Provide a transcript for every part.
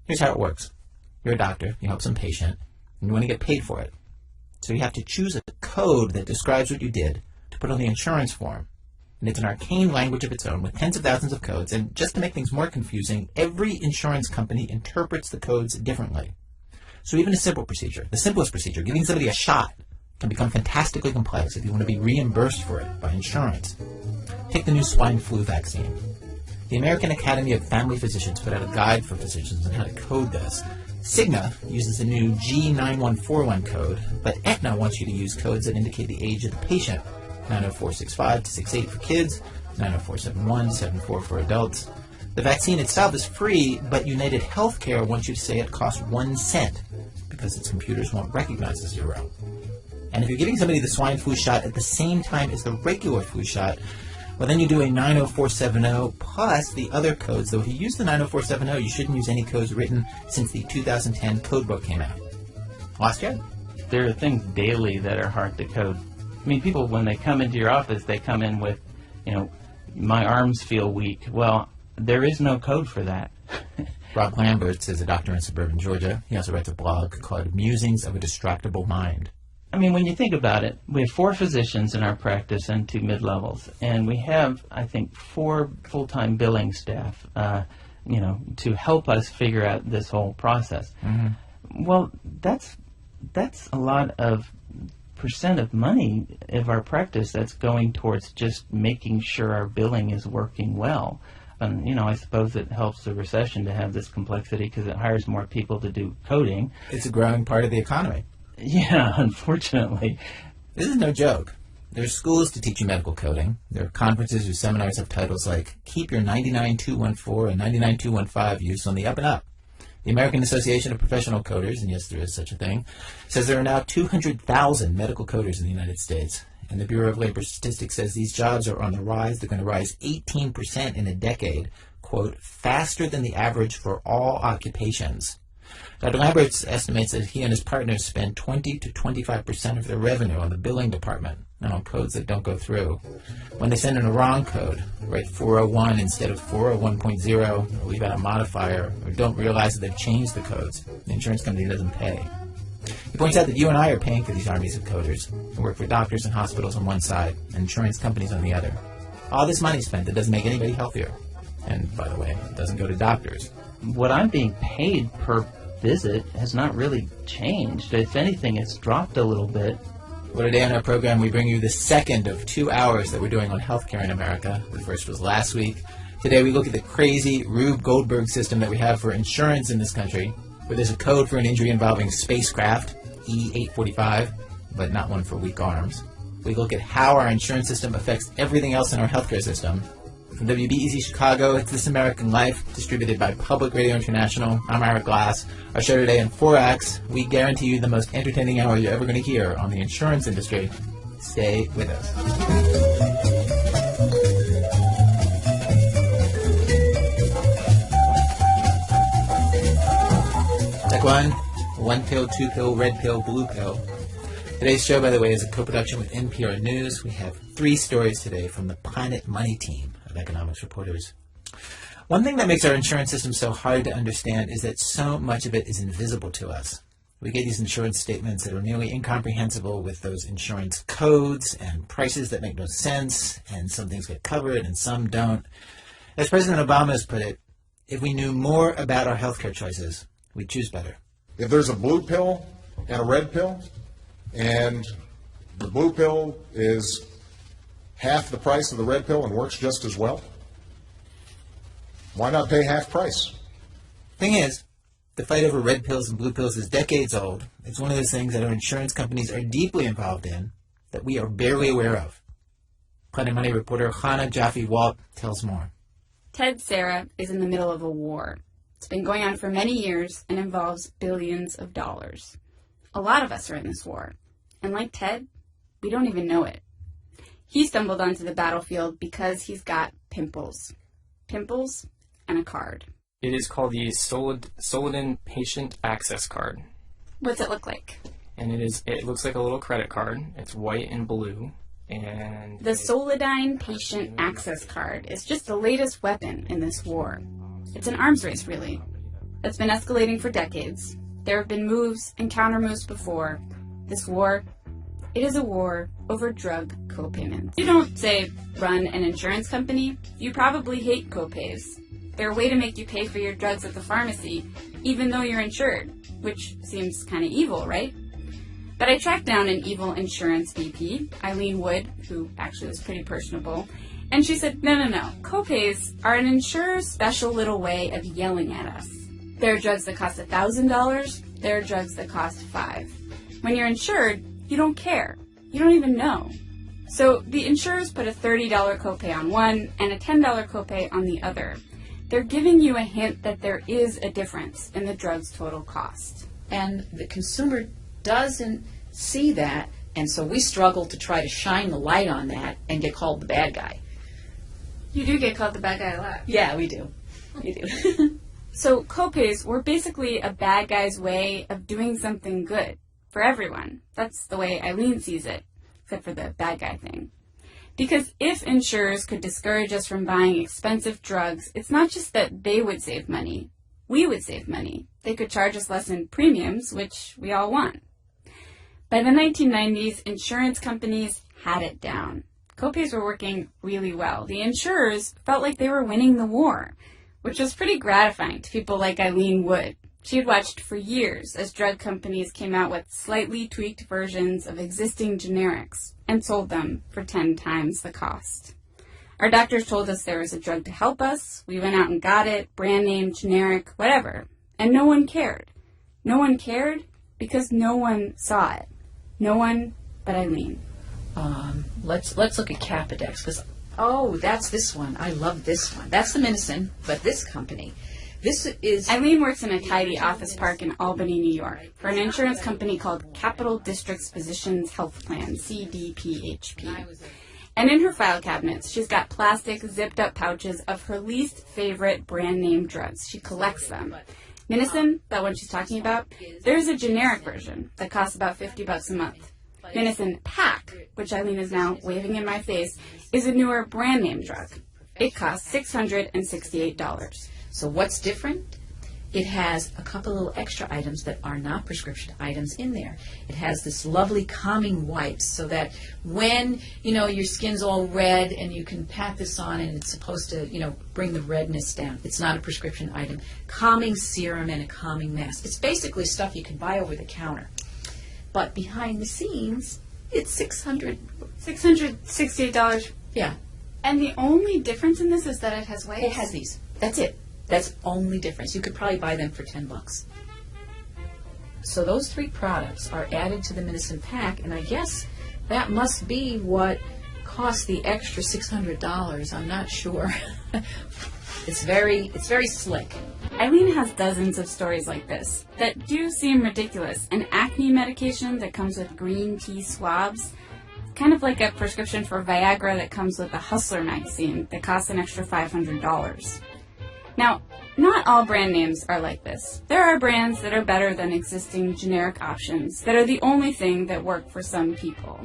Here's how it works. You're a doctor, you help some patient, and you want to get paid for it. So you have to choose a code that describes what you did to put on the insurance form. And it's an arcane language of its own with tens of thousands of codes. And just to make things more confusing, every insurance company interprets the codes differently. So even a simple procedure, the simplest procedure, giving somebody a shot, can become fantastically complex if you want to be reimbursed for it by insurance. Take the new swine flu vaccine. The American Academy of Family Physicians put out a guide for physicians on how to code this. Cigna uses the new G9141 code, but Aetna wants you to use codes that indicate the age of the patient. 90465 to 68 for kids, 90471 to 74 for adults. The vaccine itself is free, but United Healthcare wants you to say it costs 1 cent because its computers won't recognize the zero. And if you're giving somebody the swine flu shot at the same time as the regular flu shot, well, then you do a 90470 plus the other codes. Though if you use the 90470, you shouldn't use any codes written since the 2010 code book came out. Lost yet? There are things daily that are hard to code. I mean, people, when they come into your office, they come in with, my arms feel weak. Well, there is no code for that. Rob Lamberts is a doctor in suburban Georgia. He also writes a blog called Musings of a Distractible Mind. I mean, when you think about it, we have 4 physicians in our practice and 2 mid-levels, and we have, I think, 4 full-time billing staff, to help us figure out this whole process. Mm-hmm. Well, that's a lot of percent of money of our practice that's going towards just making sure our billing is working well. And, I suppose it helps the recession to have this complexity because it hires more people to do coding. It's a growing part of the economy. Yeah, unfortunately. This is no joke. There are schools to teach you medical coding. There are conferences or seminars have titles like Keep Your 99214 and 99215 use on the up and up. The American Association of Professional Coders, and yes, there is such a thing, says there are now 200,000 medical coders in the United States. And the Bureau of Labor Statistics says these jobs are on the rise. They're going to rise 18% in a decade, quote, faster than the average for all occupations. Dr. Lamberts estimates that he and his partners spend 20 to 25% of their revenue on the billing department and on codes that don't go through. When they send in a wrong code, write 401 instead of 401.0, or leave out a modifier, or don't realize that they've changed the codes, the insurance company doesn't pay. He points out that you and I are paying for these armies of coders who work for doctors and hospitals on one side and insurance companies on the other. All this money spent that doesn't make anybody healthier. And, by the way, it doesn't go to doctors. What I'm being paid per visit has not really changed. If anything, it's dropped a little bit. Well, today on our program, we bring you the second of 2 hours that we're doing on healthcare in America. The first was last week. Today, we look at the crazy Rube Goldberg system that we have for insurance in this country, where there's a code for an injury involving spacecraft, E845, but not one for weak arms. We look at how our insurance system affects everything else in our healthcare system. From WBEZ Chicago, it's This American Life, distributed by Public Radio International. I'm Ira Glass. Our show today in 4 acts. We guarantee you the most entertaining hour you're ever going to hear on the insurance industry. Stay with us. Check one pill, 2 pill, red pill, blue pill. Today's show, by the way, is a co-production with NPR News. We have 3 stories today from the Planet Money team of economics reporters. One thing that makes our insurance system so hard to understand is that so much of it is invisible to us. We get these insurance statements that are nearly incomprehensible with those insurance codes and prices that make no sense, and some things get covered and some don't. As President Obama has put it, if we knew more about our healthcare choices, we'd choose better. If there's a blue pill and a red pill, and the blue pill is half the price of the red pill and works just as well, why not pay half price? Thing is, the fight over red pills and blue pills is decades old. It's one of those things that our insurance companies are deeply involved in that we are barely aware of. Planet Money reporter Chana Jaffe-Walt tells more. Ted Sarah is in the middle of a war. It's been going on for many years and involves billions of dollars. A lot of us are in this war. And like Ted, we don't even know it. He stumbled onto the battlefield because he's got pimples. Pimples and a card. It is called the Solodin Patient Access Card. What's it look like? And it looks like a little credit card. It's white and blue. And the Solodin Patient Access Card is just the latest weapon in this war. It's an arms race, really. that's been escalating for decades. There have been moves and countermoves before. This war, it is a war over drug copayments. You don't, say, run an insurance company, you probably hate copays. They're a way to make you pay for your drugs at the pharmacy, even though you're insured, which seems kind of evil, right? But I tracked down an evil insurance VP, Eileen Wood, who actually was pretty personable, and she said, no, copays are an insurer's special little way of yelling at us. There are drugs that cost $1,000, there are drugs that cost $5. When you're insured, you don't care. You don't even know. So the insurers put a $30 copay on one and a $10 copay on the other. They're giving you a hint that there is a difference in the drug's total cost. And the consumer doesn't see that, and so we struggle to try to shine the light on that and get called the bad guy. You do get called the bad guy a lot. Yeah, we do. We do. So copays were basically a bad guy's way of doing something good for everyone. That's the way Eileen sees it, except for the bad guy thing. Because if insurers could discourage us from buying expensive drugs, it's not just that they would save money. We would save money. They could charge us less in premiums, which we all want. By the 1990s, insurance companies had it down. Copays were working really well. The insurers felt like they were winning the war, which was pretty gratifying to people like Eileen Wood. She had watched for years as drug companies came out with slightly tweaked versions of existing generics and sold them for 10 times the cost. Our doctors told us there was a drug to help us. We went out and got it, brand name, generic, whatever. And no one cared. No one cared because no one saw it. No one but Eileen. Let's look at Capodex, because, oh, that's this one. I love this one. That's the Minocin, but this company. This is... Eileen works in a tidy office park in Albany, New York, for an insurance company called Capital Districts Physicians Health Plan, CDPHP. And in her file cabinets, she's got plastic, zipped-up pouches of her least favorite brand name drugs. She collects them. Minocin, that one she's talking about, there's a generic version that costs about $50 a month. Minocin Pack, which Eileen is now waving in my face, is a newer brand name drug. It costs $668. So what's different? It has a couple little extra items that are not prescription items in there. It has this lovely calming wipes so that when, your skin's all red and you can pat this on and it's supposed to, bring the redness down. It's not a prescription item. Calming serum and a calming mask. It's basically stuff you can buy over the counter. But behind the scenes, it's $668. Yeah. And the only difference in this is that it has wipes? It has these. That's it. That's the only difference. You could probably buy them for $10. So those 3 products are added to the Minocin Pack, and I guess that must be what cost the extra $600. I'm not sure. It's very slick. Eileen has dozens of stories like this that do seem ridiculous. An acne medication that comes with green tea swabs, kind of like a prescription for Viagra that comes with a Hustler magazine that costs an extra $500. Now, not all brand names are like this. There are brands that are better than existing generic options that are the only thing that work for some people.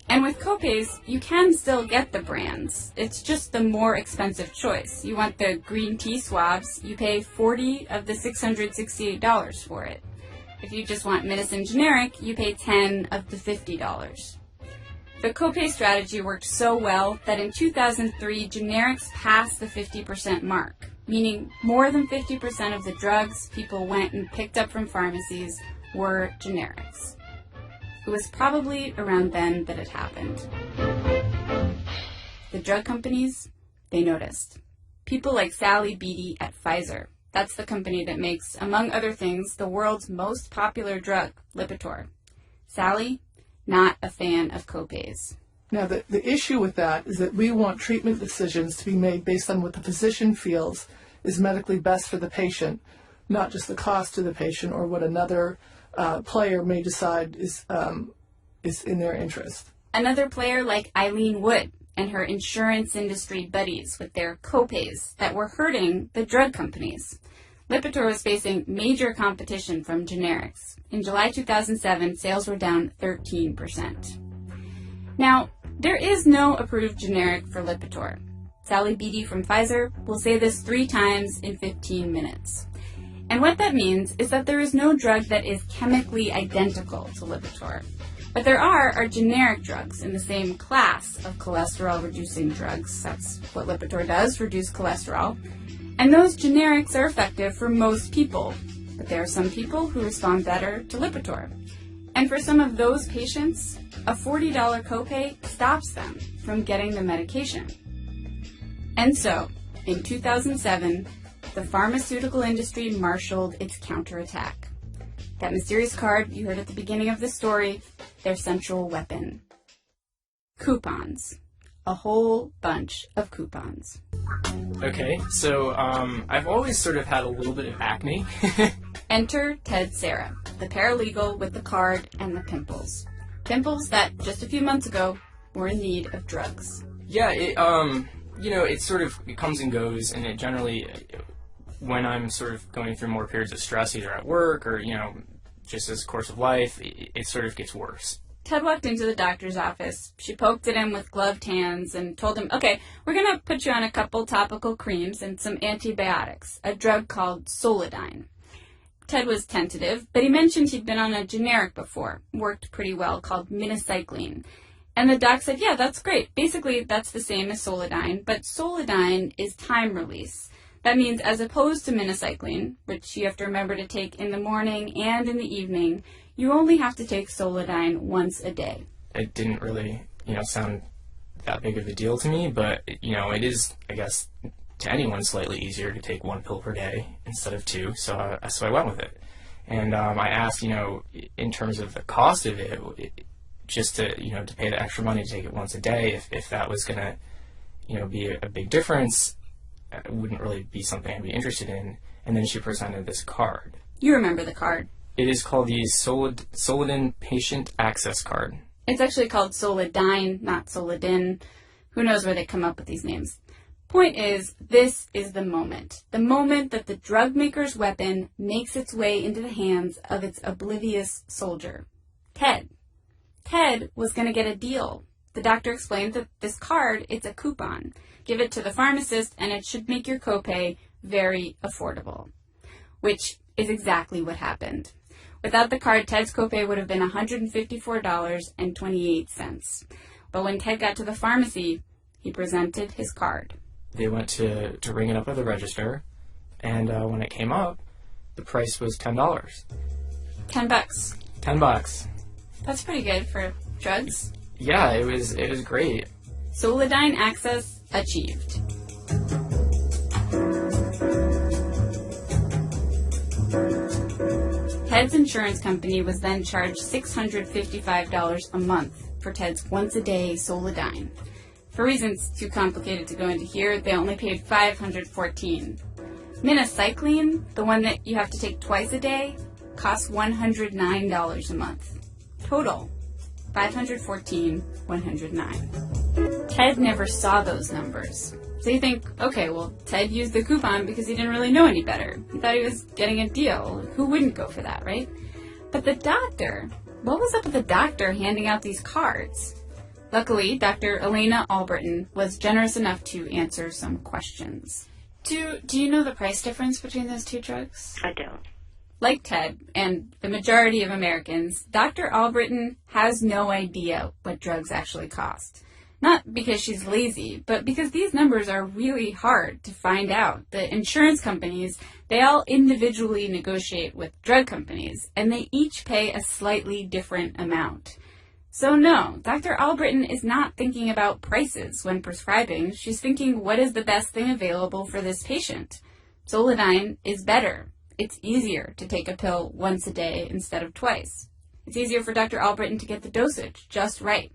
And with copays, you can still get the brands. It's just the more expensive choice. You want the green tea swabs, you pay $40 of the $668 for it. If you just want Minocin generic, you pay $10 of the $50. The copay strategy worked so well that in 2003, generics passed the 50% mark, meaning more than 50% of the drugs people went and picked up from pharmacies were generics. It was probably around then that it happened. The drug companies, they noticed. People like Sally Beatty at Pfizer. That's the company that makes, among other things, the world's most popular drug, Lipitor. Sally, not a fan of copays. Now, the issue with that is that we want treatment decisions to be made based on what the physician feels is medically best for the patient, not just the cost to the patient or what another player may decide is in their interest. Another player like Eileen Wood and her insurance industry buddies with their copays that were hurting the drug companies. Lipitor was facing major competition from generics. In July 2007, sales were down 13%. Now, there is no approved generic for Lipitor. Sally Beatty from Pfizer will say this 3 times in 15 minutes. And what that means is that there is no drug that is chemically identical to Lipitor. But there are generic drugs in the same class of cholesterol-reducing drugs. That's what Lipitor does, reduce cholesterol. And those generics are effective for most people. But there are some people who respond better to Lipitor. And for some of those patients, a $40 copay stops them from getting the medication. And so, in 2007, the pharmaceutical industry marshaled its counterattack. That mysterious card you heard at the beginning of the story, their central weapon. Coupons. A whole bunch of coupons. Okay, so I've always sort of had a little bit of acne. Enter Ted Sarah, the paralegal with the card and the pimples. Pimples that, just a few months ago, were in need of drugs. Yeah, it comes and goes, and it generally, when I'm sort of going through more periods of stress, either at work or, just as a course of life, it sort of gets worse. Ted walked into the doctor's office. She poked at him with gloved hands and told him, okay, we're going to put you on a couple topical creams and some antibiotics, a drug called Solidyne. Ted was tentative, but he mentioned he'd been on a generic before, worked pretty well, called minocycline. And the doc said, yeah, that's great. Basically, that's the same as Solidyne, but Solidyne is time release. That means as opposed to minocycline, which you have to remember to take in the morning and in the evening, you only have to take Solidyne once a day. It didn't really, sound that big of a deal to me, but, it is, I guess, to anyone slightly easier to take one pill per day instead of two, so I went with it. And I asked, in terms of the cost of it, just to, to pay the extra money to take it once a day, if that was going to, be a big difference, it wouldn't really be something I'd be interested in. And then she presented this card. You remember the card. It is called the Solidyne Patient Access Card. It's actually called Solidyne, not Solidin. Who knows where they come up with these names. Point is, this is the moment that the drug maker's weapon makes its way into the hands of its oblivious soldier. Ted. Ted was going to get a deal. The doctor explained that this card, it's a coupon. Give it to the pharmacist and it should make your copay very affordable. Which is exactly what happened. Without the card, Ted's copay would have been $154.28. But when Ted got to the pharmacy, he presented his card. They went to ring it up at the register, and when it came up, the price was $10. $10. $10. That's pretty good for drugs. Yeah, it was great. Solidyne access achieved. Ted's insurance company was then charged $655 a month for Ted's once-a-day Solidyne. For reasons too complicated to go into here, they only paid $514. Minocycline, the one that you have to take twice a day, costs $109 a month. Total, $514, $109. Ted never saw those numbers. So you think, okay, well, Ted used the coupon because he didn't really know any better. He thought he was getting a deal. Who wouldn't go for that, right? But the doctor, what was up with the doctor handing out these cards? Luckily, Dr. Elena Albritton was generous enough to answer some questions. Do you know the price difference between those two drugs? I don't. Like Ted and the majority of Americans, Dr. Albritton has no idea what drugs actually cost. Not because she's lazy, but because these numbers are really hard to find out. The insurance companies, they all individually negotiate with drug companies, and they each pay a slightly different amount. So no, Dr. Albritton is not thinking about prices when prescribing. She's thinking, what is the best thing available for this patient? Solidyne is better. It's easier to take a pill once a day instead of twice. It's easier for Dr. Albritton to get the dosage just right.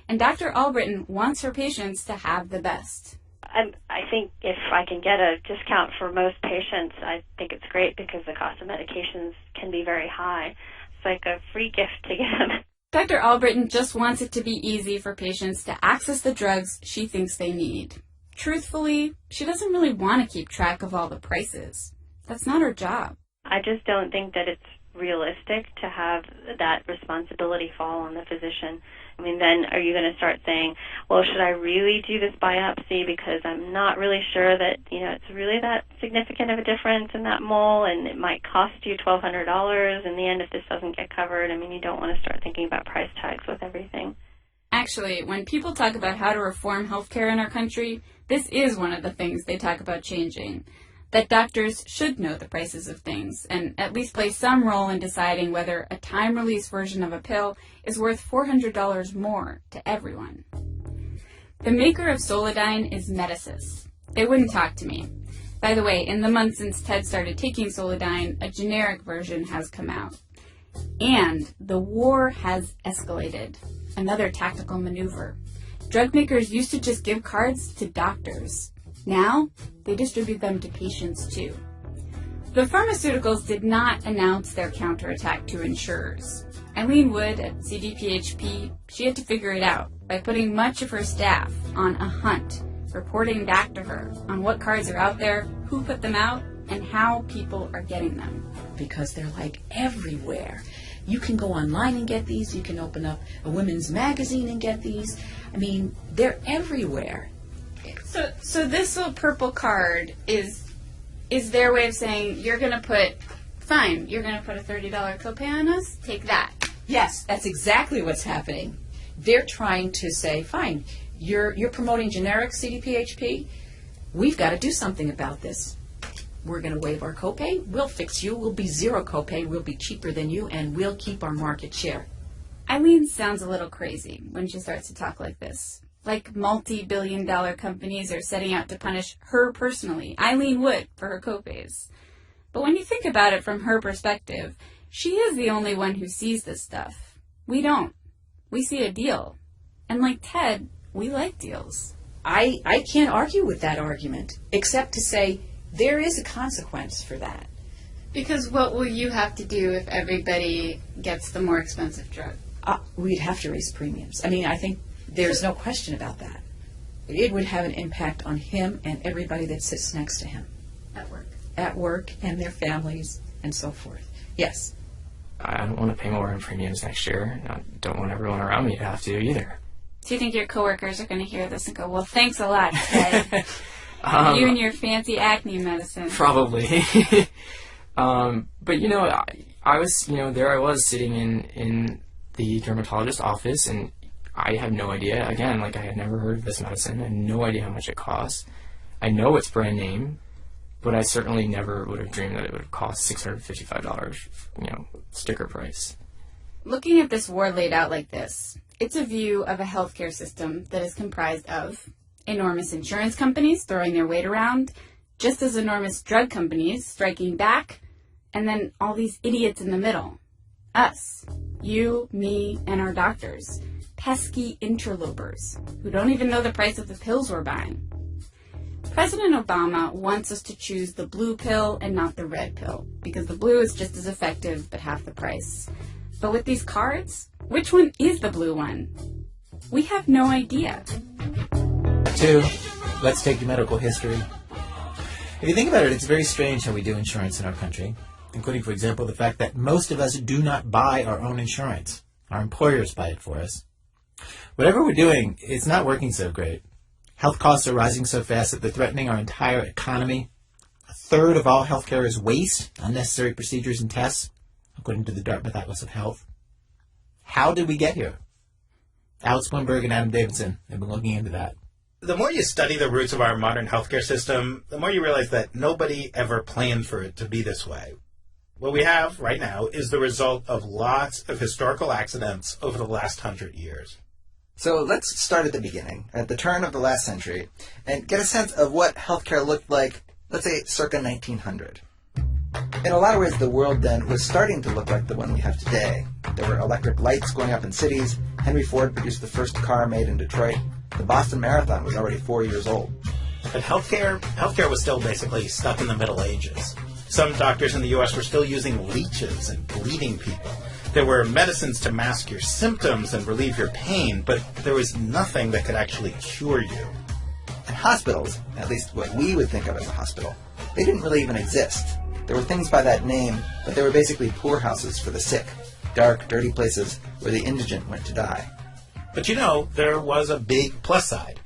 And Dr. Albritton wants her patients to have the best. I think if I can get a discount for most patients, I think it's great because the cost of medications can be very high. It's like a free gift to get them. Dr. Albritton just wants it to be easy for patients to access the drugs she thinks they need. Truthfully, she doesn't really want to keep track of all the prices. That's not her job. I just don't think that it's realistic to have that responsibility fall on the physician? I mean, then are you going to start saying, well, should I really do this biopsy because I'm not really sure that, it's really that significant of a difference in that mole, and it might cost you $1,200 in the end if this doesn't get covered? I mean, you don't want to start thinking about price tags with everything. Actually, when people talk about how to reform healthcare in our country, this is one of the things they talk about changing. That doctors should know the prices of things and at least play some role in deciding whether a time-release version of a pill is worth $400 more to everyone. The maker of Solidyne is Medicis. They wouldn't talk to me. By the way, in the months since Ted started taking Solidyne, a generic version has come out. And the war has escalated. Another tactical maneuver. Drug makers used to just give cards to doctors. Now, they distribute them to patients too. The pharmaceuticals did not announce their counterattack to insurers. Eileen Wood at CDPHP, she had to figure it out by putting much of her staff on a hunt, reporting back to her on what cards are out there, who put them out, and how people are getting them. Because they're like everywhere. You can go online and get these. You can open up a women's magazine and get these. I mean, they're everywhere. So this little purple card is their way of saying, you're going to put a $30 copay on us? Take that. Yes, that's exactly what's happening. They're trying to say, fine, you're promoting generic CDPHP. We've got to do something about this. We're going to waive our copay. We'll fix you. We'll be zero copay. We'll be cheaper than you, and we'll keep our market share. Eileen sounds a little crazy when she starts to talk like this. Like multi-billion-dollar companies are setting out to punish her personally, Eileen Wood, for her copays. But when you think about it from her perspective, she is the only one who sees this stuff. We don't. We see a deal. And like Ted, we like deals. I can't argue with that argument, except to say there is a consequence for that. Because what will you have to do if everybody gets the more expensive drug? We'd have to raise premiums. I mean, I think there's no question about that. It would have an impact on him and everybody that sits next to him. At work and their families and so forth. Yes. I don't want to pay more in premiums next year. I don't want everyone around me to have to either. Do you think your coworkers are going to hear this and go, well, thanks a lot, Ted. You and your fancy acne medicine. Probably. But, I was, there I was sitting in the dermatologist's office, and I had no idea. Again, I had never heard of this medicine. I had no idea how much it costs. I know it's brand name, but I certainly never would have dreamed that it would have cost $655, sticker price. Looking at this war laid out like this, it's a view of a healthcare system that is comprised of enormous insurance companies throwing their weight around, just as enormous drug companies striking back, and then all these idiots in the middle. Us. You, me, and our doctors. Pesky interlopers who don't even know the price of the pills we're buying. President Obama wants us to choose the blue pill and not the red pill, because the blue is just as effective but half the price. But with these cards, which one is the blue one? We have no idea. 2, let's take medical history. If you think about it, it's very strange how we do insurance in our country, including, for example, the fact that most of us do not buy our own insurance. Our employers buy it for us. Whatever we're doing, it's not working so great. Health costs are rising so fast that they're threatening our entire economy. 1/3 of all healthcare is waste, unnecessary procedures and tests, according to the Dartmouth Atlas of Health. How did we get here? Alex Blumberg and Adam Davidson have been looking into that. The more you study the roots of our modern healthcare system, the more you realize that nobody ever planned for it to be this way. What we have right now is the result of lots of historical accidents over the last 100 years. So let's start at the beginning, at the turn of the last century, and get a sense of what healthcare looked like, let's say, circa 1900. In a lot of ways, the world then was starting to look like the one we have today. There were electric lights going up in cities. Henry Ford produced the first car made in Detroit. The Boston Marathon was already 4 years old. But healthcare was still basically stuck in the Middle Ages. Some doctors in the U.S. were still using leeches and bleeding people. There were medicines to mask your symptoms and relieve your pain, but there was nothing that could actually cure you. And hospitals, at least what we would think of as a hospital, they didn't really even exist. there were things by that name, but they were basically poorhouses for the sick, dark, dirty places where the indigent went to die. But you know, there was a big plus side.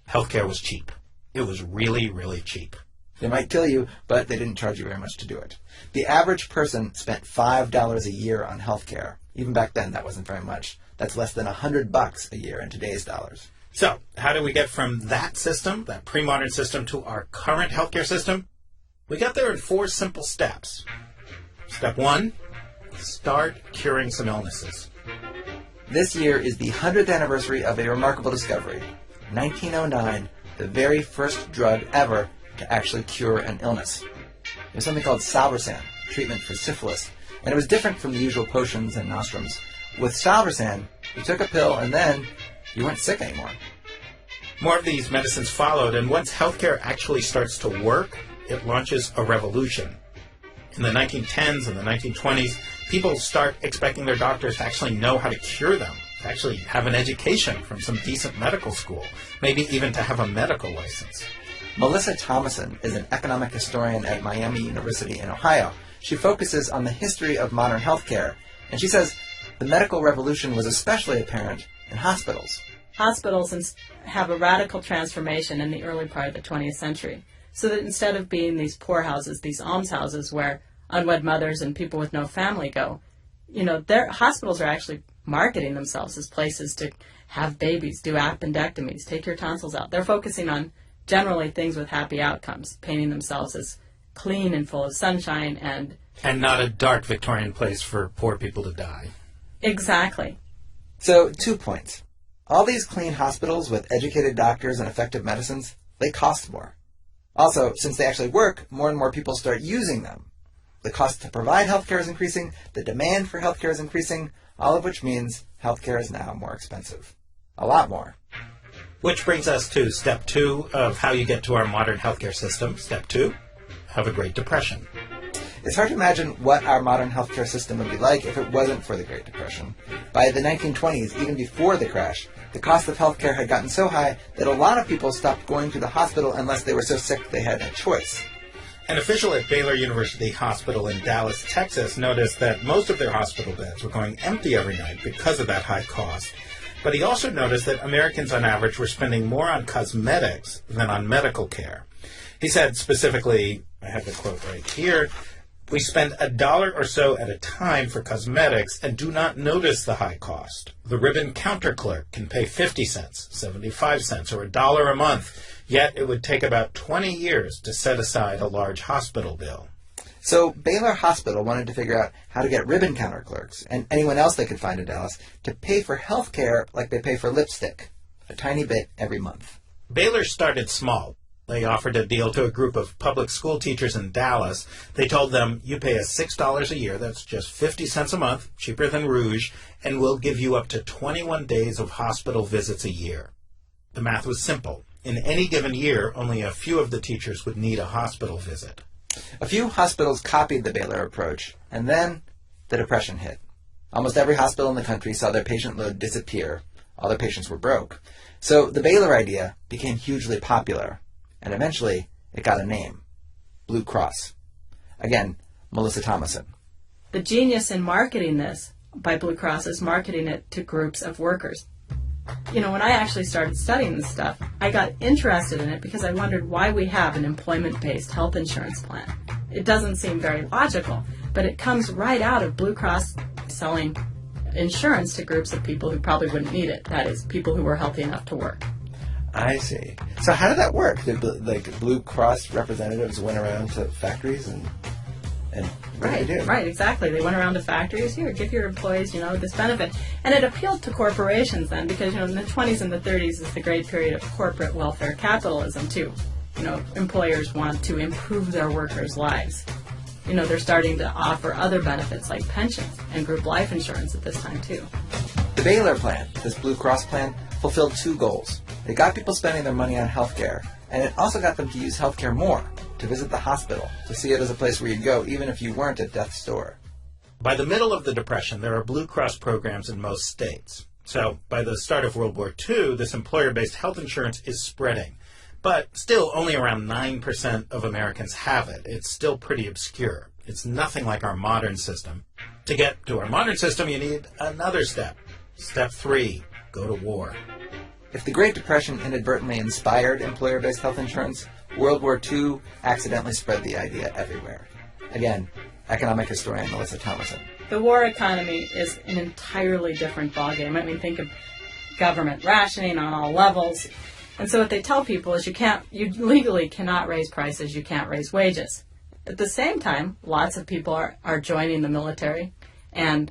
Healthcare was cheap. It was really, really cheap. They might kill you, but they didn't charge you very much to do it. The average person spent $5 a year on healthcare. Even back then, that wasn't very much. That's less than $100 a year in today's dollars. So, how do we get from that system, that pre-modern system, to our current healthcare system? We got there in 4 simple steps. Step 1, start curing some illnesses. This year is the 100th anniversary of a remarkable discovery. 1909, the very first drug ever to actually cure an illness. It was something called Salvarsan, treatment for syphilis, and it was different from the usual potions and nostrums. With Salvarsan, you took a pill and then you weren't sick anymore. More of these medicines followed, and once healthcare actually starts to work, it launches a revolution. In the 1910s and the 1920s, people start expecting their doctors to actually know how to cure them, to actually have an education from some decent medical school, maybe even to have a medical license. Melissa Thomason is an economic historian at Miami University in Ohio. She focuses on the history of modern healthcare, and she says the medical revolution was especially apparent in hospitals. Hospitals have a radical transformation in the early part of the 20th century, so that instead of being these poorhouses, these almshouses where unwed mothers and people with no family go, their hospitals are actually marketing themselves as places to have babies, do appendectomies, take your tonsils out. They're focusing on generally things with happy outcomes, painting themselves as clean and full of sunshine and not a dark Victorian place for poor people to die. Exactly. So, 2 points. All these clean hospitals with educated doctors and effective medicines, they cost more. Also, since they actually work, more and more people start using them. The cost to provide healthcare is increasing, the demand for healthcare is increasing, all of which means healthcare is now more expensive. A lot more. Which brings us to step 2 of how you get to our modern healthcare system. Step 2, have a Great Depression. It's hard to imagine what our modern healthcare system would be like if it wasn't for the Great Depression. By the 1920s, even before the crash, the cost of healthcare had gotten so high that a lot of people stopped going to the hospital unless they were so sick they had no choice. An official at Baylor University Hospital in Dallas, Texas, noticed that most of their hospital beds were going empty every night because of that high cost. But he also noticed that Americans on average were spending more on cosmetics than on medical care. He said specifically, I have the quote right here, "We spend $1 or so at a time for cosmetics and do not notice the high cost. The ribbon counter clerk can pay 50 cents, 75 cents, or $1 a month, yet it would take about 20 years to set aside a large hospital bill." So Baylor Hospital wanted to figure out how to get ribbon counter clerks, and anyone else they could find in Dallas, to pay for health care like they pay for lipstick, a tiny bit every month. Baylor started small. They offered a deal to a group of public school teachers in Dallas. They told them, you pay us $6 a year, that's just 50 cents a month, cheaper than Rouge, and we'll give you up to 21 days of hospital visits a year. The math was simple. In any given year, only a few of the teachers would need a hospital visit. A few hospitals copied the Baylor approach, and then the Depression hit. Almost every hospital in the country saw their patient load disappear. All their patients were broke. So the Baylor idea became hugely popular, and eventually it got a name, Blue Cross. Again, Melissa Thomason. The genius in marketing this by Blue Cross is marketing it to groups of workers. When I actually started studying this stuff, I got interested in it because I wondered why we have an employment-based health insurance plan. It doesn't seem very logical, but it comes right out of Blue Cross selling insurance to groups of people who probably wouldn't need it. That is, people who were healthy enough to work. I see. So how did that work? Did Blue Cross representatives went around to factories and what did they do? Right, exactly. They went around to factories. Here, give your employees, this benefit. And it appealed to corporations then because, in the 20s and the 30s is the great period of corporate welfare capitalism too. Employers want to improve their workers' lives. They're starting to offer other benefits like pensions and group life insurance at this time too. The Baylor plan, this Blue Cross plan, fulfilled 2 goals. It got people spending their money on healthcare, and it also got them to use healthcare more, to visit the hospital, to see it as a place where you'd go even if you weren't at death's door. By the middle of the Depression, there are Blue Cross programs in most states. So by the start of World War II, this employer-based health insurance is spreading. But still, only around 9% of Americans have it. It's still pretty obscure. It's nothing like our modern system. To get to our modern system, you need another step. Step 3, go to war. If the Great Depression inadvertently inspired employer-based health insurance, World War II accidentally spread the idea everywhere. Again, economic historian Melissa Thomason. The war economy is an entirely different ballgame. I mean, think of government rationing on all levels. And so what they tell people is you legally cannot raise prices, you can't raise wages. At the same time, lots of people are joining the military, and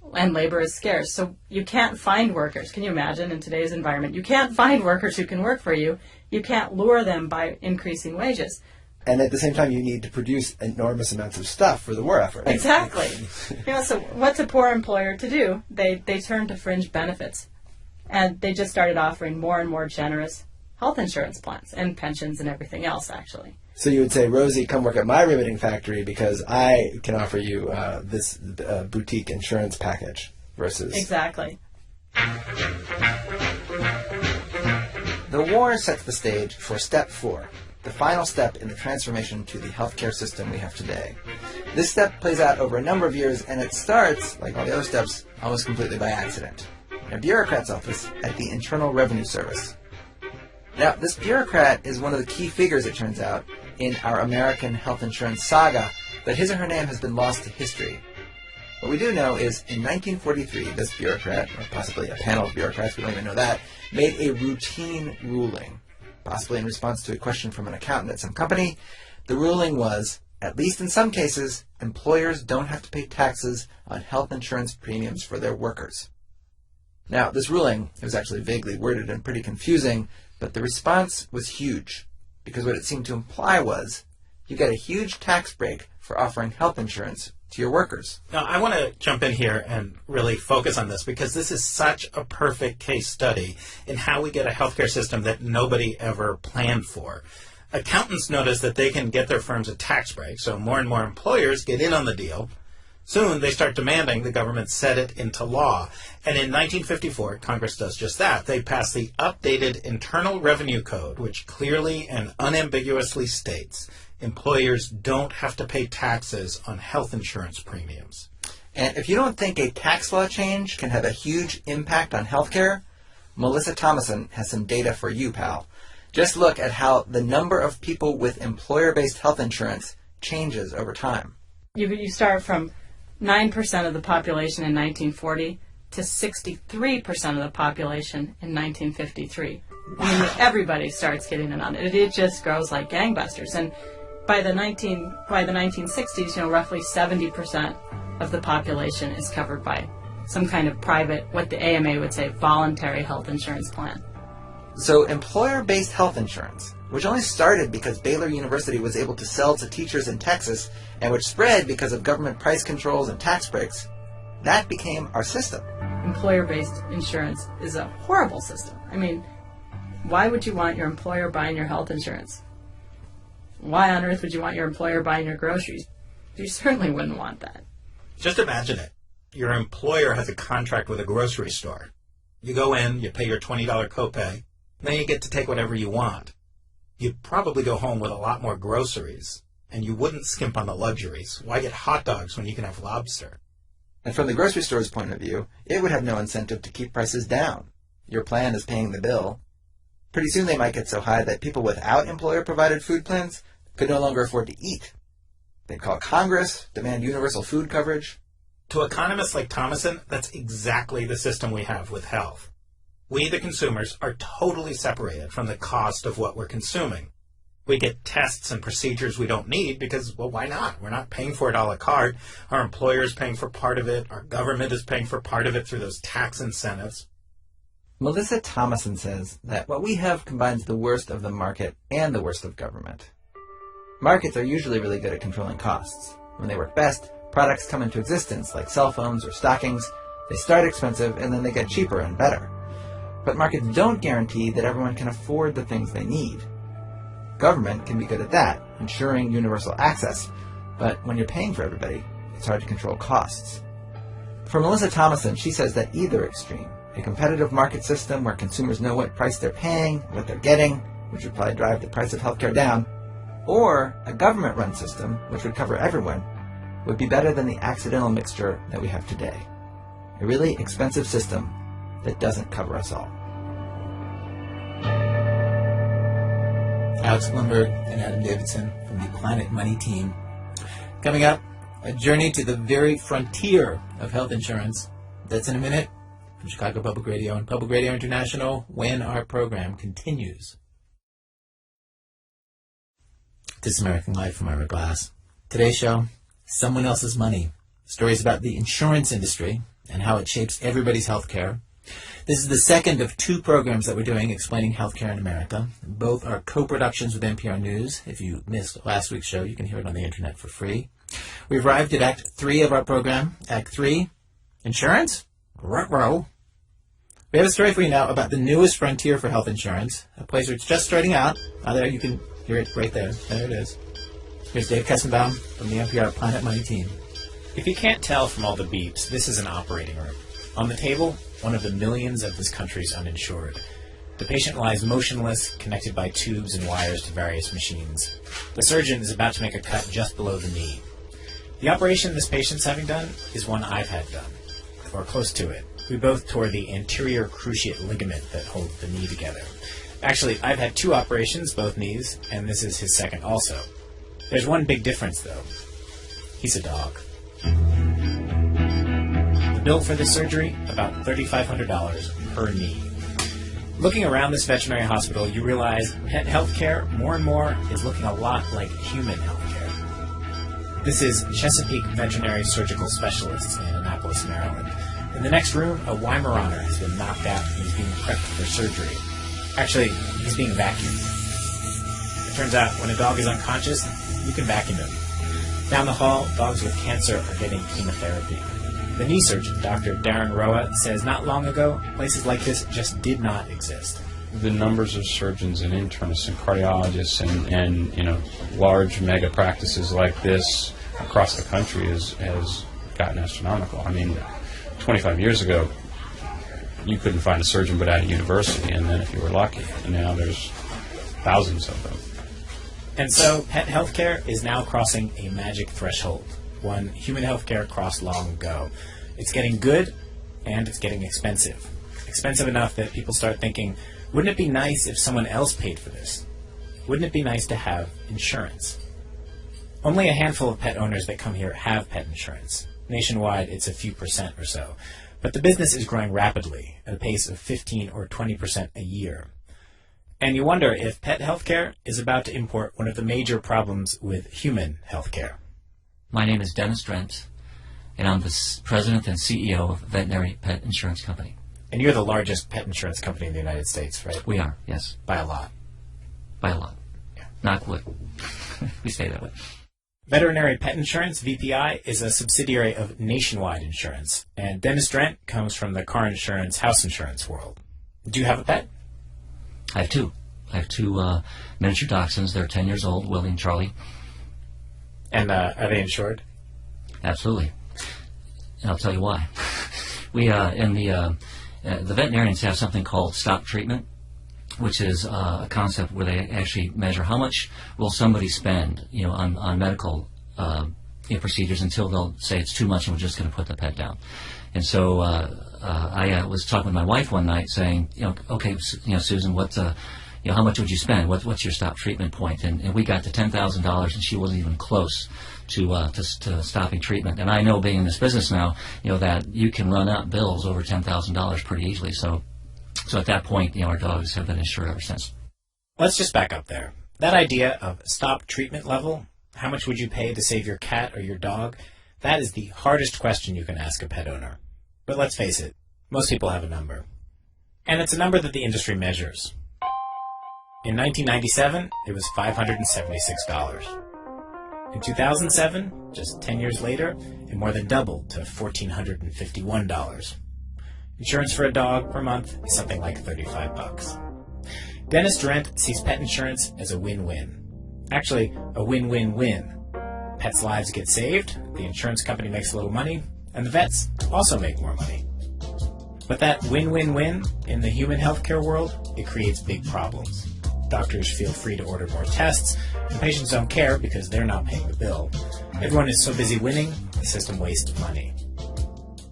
labor is scarce. So you can't find workers. Can you imagine in today's environment? You can't find workers who can work for you. You can't lure them by increasing wages. And at the same time, you need to produce enormous amounts of stuff for the war effort. Exactly. So what's a poor employer to do? They turn to fringe benefits. And they just started offering more and more generous health insurance plans and pensions and everything else, actually. So you would say, Rosie, come work at my riveting factory because I can offer you this boutique insurance package versus... Exactly. The war sets the stage for Step 4, the final step in the transformation to the healthcare system we have today. This step plays out over a number of years, and it starts, like all the other steps, almost completely by accident, in a bureaucrat's office at the Internal Revenue Service. Now, this bureaucrat is one of the key figures, it turns out, in our American health insurance saga, but his or her name has been lost to history. What we do know is, in 1943, this bureaucrat, or possibly a panel of bureaucrats, we don't even know that, made a routine ruling, possibly in response to a question from an accountant at some company. The ruling was, at least in some cases, employers don't have to pay taxes on health insurance premiums for their workers. Now, this ruling was actually vaguely worded and pretty confusing, but the response was huge, because what it seemed to imply was, you get a huge tax break for offering health insurance to your workers. Now, I want to jump in here and really focus on this because this is such a perfect case study in how we get a healthcare system that nobody ever planned for. Accountants notice that they can get their firms a tax break, so more and more employers get in on the deal. Soon, they start demanding the government set it into law. And in 1954, Congress does just that. They pass the updated Internal Revenue Code, which clearly and unambiguously states employers don't have to pay taxes on health insurance premiums. And if you don't think a tax law change can have a huge impact on healthcare, Melissa Thomason has some data for you, pal. Just look at how the number of people with employer-based health insurance changes over time. You start from 9% of the population in 1940 to 63% of the population in 1953. I mean, everybody starts getting in on it. It just grows like gangbusters. And by the 1960s, roughly 70% of the population is covered by some kind of private, what the AMA would say, voluntary health insurance plan. So employer-based health insurance, which only started because Baylor University was able to sell to teachers in Texas, and which spread because of government price controls and tax breaks, that became our system. Employer-based insurance is a horrible system. I mean, why would you want your employer buying your health insurance? Why on earth would you want your employer buying your groceries? You certainly wouldn't want that. Just imagine it. Your employer has a contract with a grocery store. You go in, you pay your $20 copay, then you get to take whatever you want. You'd probably go home with a lot more groceries, and you wouldn't skimp on the luxuries. Why get hot dogs when you can have lobster? And from the grocery store's point of view, it would have no incentive to keep prices down. Your plan is paying the bill. Pretty soon they might get so high that people without employer-provided food plans could no longer afford to eat. They'd call Congress, demand universal food coverage. To economists like Thomason, that's exactly the system we have with health. We, the consumers, are totally separated from the cost of what we're consuming. We get tests and procedures we don't need because, well, why not? We're not paying for it a la carte. Our employer is paying for part of it. Our government is paying for part of it through those tax incentives. Melissa Thomason says that what we have combines the worst of the market and the worst of government. Markets are usually really good at controlling costs. When they work best, products come into existence like cell phones or stockings. They start expensive and then they get cheaper and better. But markets don't guarantee that everyone can afford the things they need. Government can be good at that, ensuring universal access, but when you're paying for everybody, it's hard to control costs. For Melissa Thomason, she says that either extreme, a competitive market system where consumers know what price they're paying, what they're getting, which would probably drive the price of healthcare down, or a government-run system, which would cover everyone, would be better than the accidental mixture that we have today. A really expensive system that doesn't cover us all. Alex Blumberg and Adam Davidson from the Planet Money team. Coming up, a journey to the very frontier of health insurance. That's in a minute from Chicago Public Radio and Public Radio International when our program continues. This is American Life from Ira Glass. Today's show, Someone Else's Money. Stories about the insurance industry and how it shapes everybody's health care. This is the second of two programs that we're doing explaining healthcare in America. Both are co-productions with NPR News. If you missed last week's show, you can hear it on the internet for free. We've arrived at Act 3 of our program. Act 3, insurance? Ruh-roh. We have a story for you now about the newest frontier for health insurance, a place where it's just starting out. There, you can hear it right there. There it is. Here's Dave Kessenbaum from the NPR Planet Money team. If you can't tell from all the beeps, this is an operating room. On the table, one of the millions of this country's uninsured. The patient lies motionless, connected by tubes and wires to various machines. The surgeon is about to make a cut just below the knee. The operation this patient's having done is one I've had done, or close to it. We both tore the anterior cruciate ligament that holds the knee together. Actually, I've had 2 operations, both knees, and this is his second also. There's one big difference, though. He's a dog. The bill for this surgery, about $3,500 per knee. Looking around this veterinary hospital, you realize pet healthcare, more and more, is looking a lot like human healthcare. This is Chesapeake Veterinary Surgical Specialists in Annapolis, Maryland. In the next room, a Weimaraner has been knocked out and is being prepped for surgery. Actually, he's being vacuumed. It turns out, when a dog is unconscious, you can vacuum him. Down the hall, dogs with cancer are getting chemotherapy. The knee surgeon, Dr. Darren Roa, says not long ago, places like this just did not exist. The numbers of surgeons and internists and cardiologists and large mega practices like this across the country has gotten astronomical. I mean, 25 years ago, you couldn't find a surgeon but at a university, and then if you were lucky. And now there's thousands of them. And so pet healthcare is now crossing a magic threshold, one human healthcare crossed long ago. It's getting good, and it's getting expensive. Expensive enough that people start thinking, wouldn't it be nice if someone else paid for this? Wouldn't it be nice to have insurance? Only a handful of pet owners that come here have pet insurance. Nationwide, it's a few percent or so. But the business is growing rapidly, at a pace of 15 or 20% a year. And you wonder if pet healthcare is about to import one of the major problems with human healthcare. My name is Dennis Drent, and I'm the president and CEO of Veterinary Pet Insurance Company. And you're the largest pet insurance company in the United States, right? We are, yes. By a lot. By a lot. Yeah. Knock wood. We stay that way. Veterinary Pet Insurance, VPI, is a subsidiary of Nationwide Insurance, and Dennis Drent comes from the car insurance, house insurance world. Do you have a pet? I have 2. I have 2 miniature dachshunds. They're 10 years old, Willie and Charlie. And are they insured? Absolutely. And I'll tell you why. We the veterinarians have something called stop treatment, which is a concept where they actually measure how much will somebody spend, on medical procedures until they'll say it's too much and we're just going to put the pet down. And so I was talking with my wife one night, saying, okay, Susan, what, how much would you spend? What's your stop treatment point? And we got to $10,000, and she wasn't even close to stopping treatment. And I know, being in this business now, that you can run out bills over $10,000 pretty easily. So at that point, our dogs have been insured ever since. Let's just back up there. That idea of stop treatment level, how much would you pay to save your cat or your dog? That is the hardest question you can ask a pet owner. But let's face it, most people have a number. And it's a number that the industry measures. In 1997, it was $576. In 2007, just 10 years later, it more than doubled to $1,451. Insurance for a dog per month is something like $35. Dennis Drent sees pet insurance as a win-win. Actually, a win-win-win. Pets' lives get saved, the insurance company makes a little money, and the vets also make more money. But that win-win-win in the human healthcare world, it creates big problems. Doctors feel free to order more tests, and patients don't care because they're not paying the bill. Everyone is so busy winning, the system wastes money.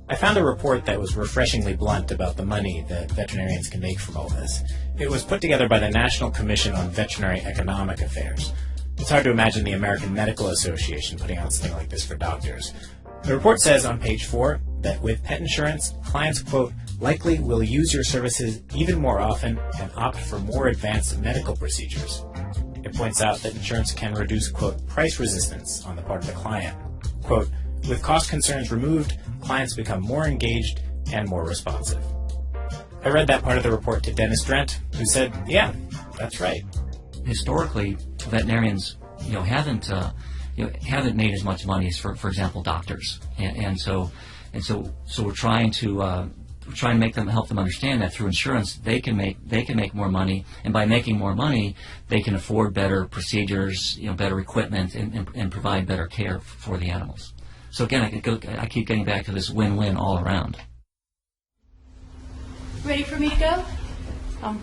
I found a report that was refreshingly blunt about the money that veterinarians can make from all this. It was put together by the National Commission on Veterinary Economic Affairs. It's hard to imagine the American Medical Association putting out something like this for doctors. The report says on page 4 that with pet insurance, clients, quote, likely will use your services even more often and opt for more advanced medical procedures. It points out that insurance can reduce, quote, price resistance on the part of the client. Quote, with cost concerns removed, clients become more engaged and more responsive. I read that part of the report to Dennis Drent, who said, yeah, that's right. Historically, veterinarians, haven't made as much money as, for example, doctors, and so we're trying to help them understand that through insurance they can make more money, and by making more money, they can afford better procedures, better equipment, and provide better care for the animals. So again, I keep getting back to this win-win all around. Ready for me to go?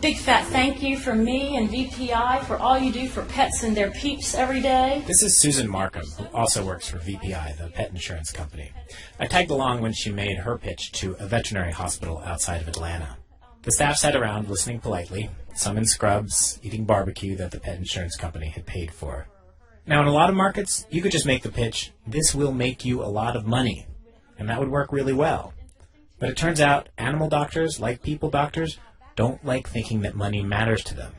Big fat thank you from me and VPI for all you do for pets and their peeps every day. This is Susan Markham, who also works for VPI, the pet insurance company. I tagged along when she made her pitch to a veterinary hospital outside of Atlanta. The staff sat around listening politely, some in scrubs, eating barbecue that the pet insurance company had paid for. Now, in a lot of markets, you could just make the pitch, this will make you a lot of money, and that would work really well. But it turns out animal doctors, like people doctors, don't like thinking that money matters to them.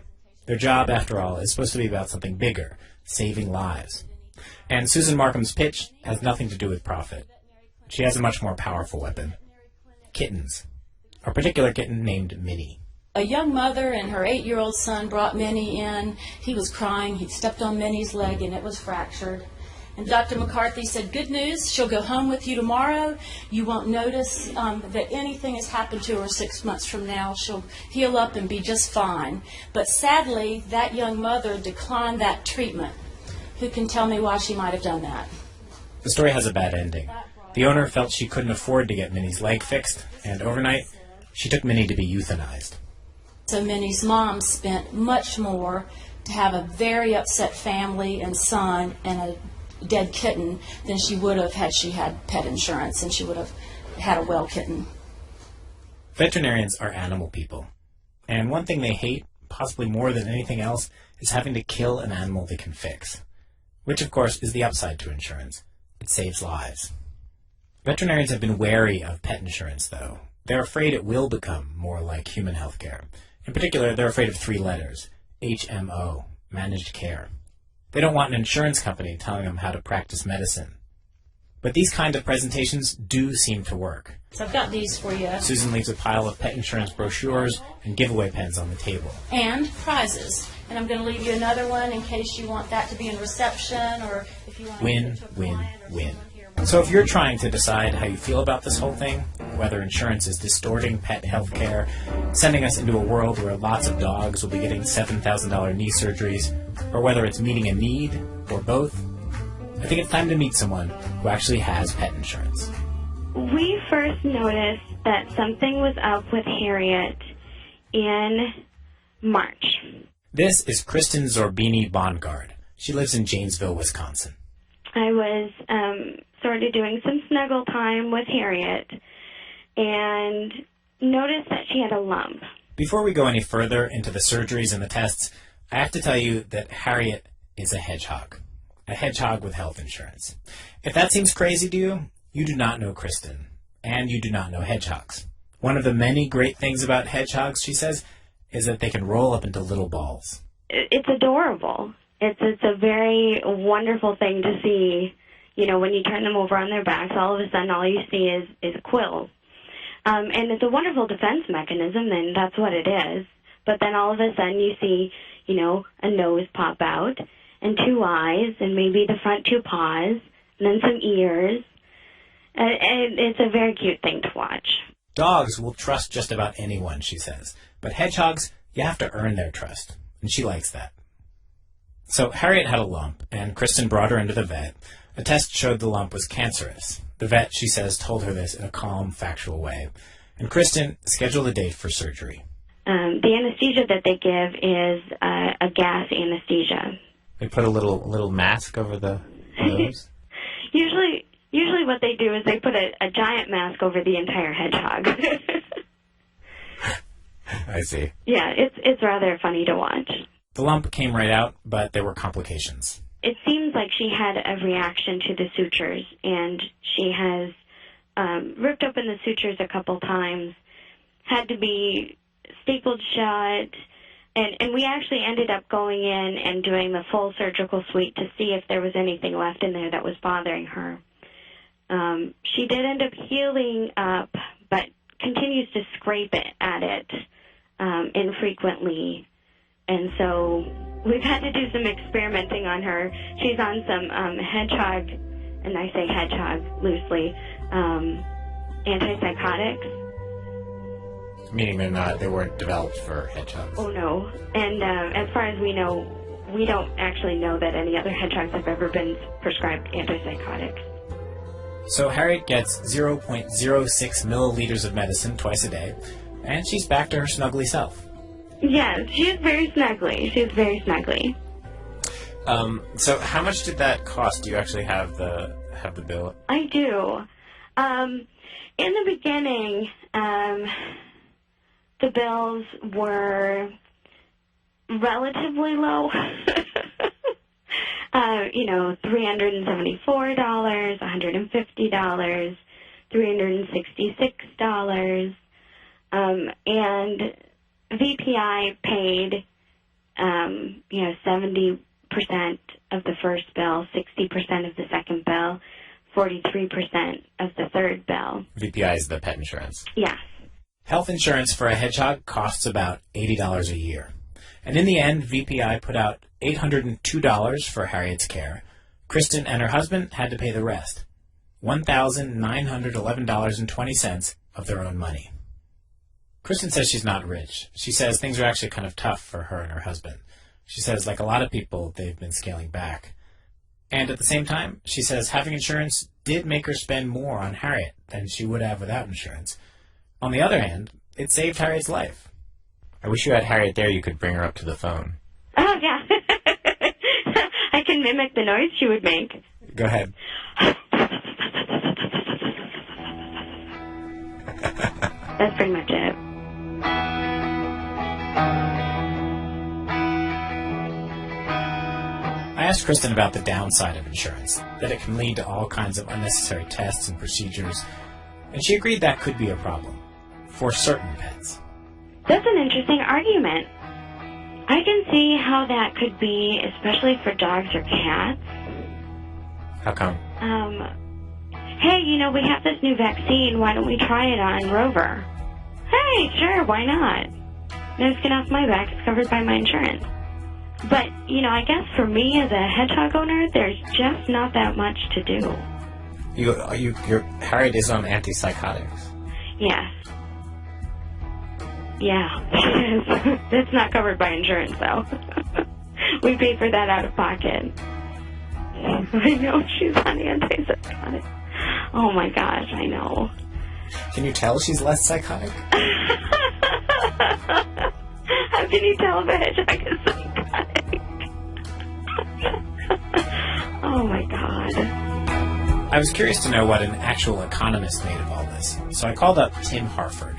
Their job, after all, is supposed to be about something bigger, saving lives. And Susan Markham's pitch has nothing to do with profit. She has a much more powerful weapon. Kittens. A particular kitten named Minnie. A young mother and her 8-year-old son brought Minnie in. He was crying. He'd stepped on Minnie's leg and it was fractured. And Dr. McCarthy said, good news, she'll go home with you tomorrow. You won't notice that anything has happened to her 6 months from now. She'll heal up and be just fine. But sadly, that young mother declined that treatment. Who can tell me why she might have done that? The story has a bad ending. The owner felt she couldn't afford to get Minnie's leg fixed, and overnight, she took Minnie to be euthanized. So Minnie's mom spent much more to have a very upset family and son and a dead kitten than she would have had she had pet insurance, and she would have had a well kitten. Veterinarians are animal people. And one thing they hate, possibly more than anything else, is having to kill an animal they can fix. Which, of course, is the upside to insurance. It saves lives. Veterinarians have been wary of pet insurance, though. They're afraid it will become more like human health care. In particular, they're afraid of 3 letters, HMO, managed care. They don't want an insurance company telling them how to practice medicine. But these kinds of presentations do seem to work. So I've got these for you. Susan leaves a pile of pet insurance brochures and giveaway pens on the table. And prizes. And I'm going to leave you another one in case you want that to be in reception, or if you want Win, win, win. So if you're trying to decide how you feel about this whole thing, whether insurance is distorting pet health care, sending us into a world where lots of dogs will be getting $7,000 knee surgeries, or whether it's meeting a need, or both, I think it's time to meet someone who actually has pet insurance. We first noticed that something was up with Harriet in March. This is Kristen Zorbini Bongard. She lives in Janesville, Wisconsin. I was sort of doing some snuggle time with Harriet and noticed that she had a lump. Before we go any further into the surgeries and the tests, I have to tell you that Harriet is a hedgehog with health insurance. If that seems crazy to you, you do not know Kristen, and you do not know hedgehogs. One of the many great things about hedgehogs, she says, is that they can roll up into little balls. It's adorable. It's a very wonderful thing to see. You know, when you turn them over on their backs, all of a sudden all you see is quills. And it's a wonderful defense mechanism, and that's what it is. But then all of a sudden you see, you know, a nose pop out, and 2 eyes, and maybe the front 2 paws, and then some ears. And it's a very cute thing to watch. Dogs will trust just about anyone, she says. But hedgehogs, you have to earn their trust. And she likes that. So Harriet had a lump, and Kristen brought her into the vet. A test showed the lump was cancerous. The vet, she says, told her this in a calm, factual way. And Kristen scheduled a date for surgery. The anesthesia that they give is a gas anesthesia. They put a little mask over the nose? Usually what they do is they put a giant mask over the entire hedgehog. I see. Yeah, it's rather funny to watch. The lump came right out, but there were complications. It seems like she had a reaction to the sutures, and she has ripped open the sutures a couple times, had to be stapled shut, and we actually ended up going in and doing the full surgical suite to see if there was anything left in there that was bothering her. She did end up healing up, but continues to scrape at it infrequently. And so we've had to do some experimenting on her. She's on some hedgehog, and I say hedgehog loosely, antipsychotics. Meaning they weren't developed for hedgehogs. Oh, no. And as far as we know, we don't actually know that any other hedgehogs have ever been prescribed antipsychotics. So Harriet gets 0.06 milliliters of medicine twice a day, and she's back to her snuggly self. Yes, she is very snuggly. She's very snuggly. So how much did that cost? Do you actually have the bill? I do. In the beginning, the bills were relatively low. $374, $150, $366, and VPI paid, 70% of the first bill, 60% of the second bill, 43% of the third bill. VPI is the pet insurance. Yes. Health insurance for a hedgehog costs about $80 a year. And in the end, VPI put out $802 for Harriet's care. Kristen and her husband had to pay the rest, $1,911.20 of their own money. Kristen says she's not rich. She says things are actually kind of tough for her and her husband. She says, like a lot of people, they've been scaling back. And at the same time, she says having insurance did make her spend more on Harriet than she would have without insurance. On the other hand, it saved Harriet's life. I wish you had Harriet there. You could bring her up to the phone. Oh, yeah. I can mimic the noise she would make. Go ahead. That's pretty much it. I asked Kristen about the downside of insurance, that it can lead to all kinds of unnecessary tests and procedures, and she agreed that could be a problem for certain pets. That's an interesting argument. I can see how that could be, especially for dogs or cats. How come? Hey, we have this new vaccine. Why don't we try it on Rover? Hey, sure, why not? No skin off my back. It's covered by my insurance. But, I guess for me as a hedgehog owner, there's just not that much to do. Your Harriet is on antipsychotics. Yes. Yeah. That's not covered by insurance, though. We paid for that out of pocket. I know she's on antipsychotics. Oh my gosh, I know. Can you tell she's less psychotic? How can you tell if a hedgehog is psychotic? Oh my god. I was curious to know what an actual economist made of all this, so I called up Tim Harford.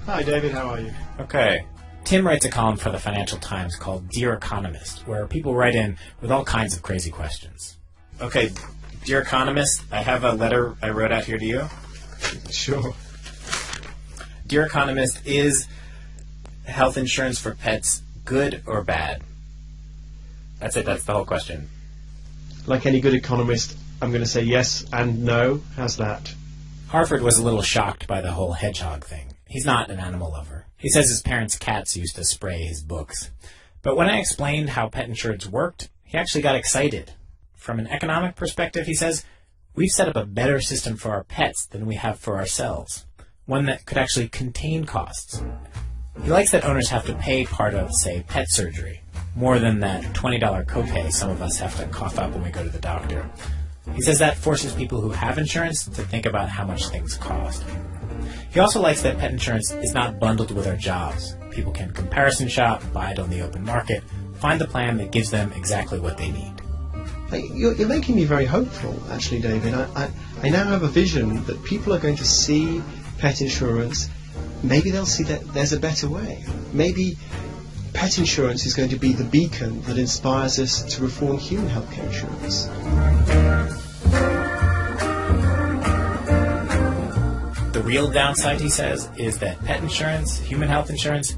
Hi, David. How are you? Okay. Tim writes a column for the Financial Times called Dear Economist, where people write in with all kinds of crazy questions. Okay, Dear Economist, I have a letter I wrote out here to you. Sure. Dear Economist, is health insurance for pets good or bad? That's it. That's the whole question. Like any good economist, I'm going to say yes and no. How's that? Harford was a little shocked by the whole hedgehog thing. He's not an animal lover. He says his parents' cats used to spray his books. But when I explained how pet insurance worked, he actually got excited. From an economic perspective, he says, we've set up a better system for our pets than we have for ourselves. One that could actually contain costs. He likes that owners have to pay part of, say, pet surgery, more than that $20 copay some of us have to cough up when we go to the doctor. He says that forces people who have insurance to think about how much things cost. He also likes that pet insurance is not bundled with our jobs. People can comparison shop, buy it on the open market, find the plan that gives them exactly what they need. You're making me very hopeful, actually, David. I now have a vision that people are going to see pet insurance. Maybe they'll see that there's a better way. Maybe pet insurance is going to be the beacon that inspires us to reform human healthcare insurance. The real downside, he says, is that pet insurance, human health insurance,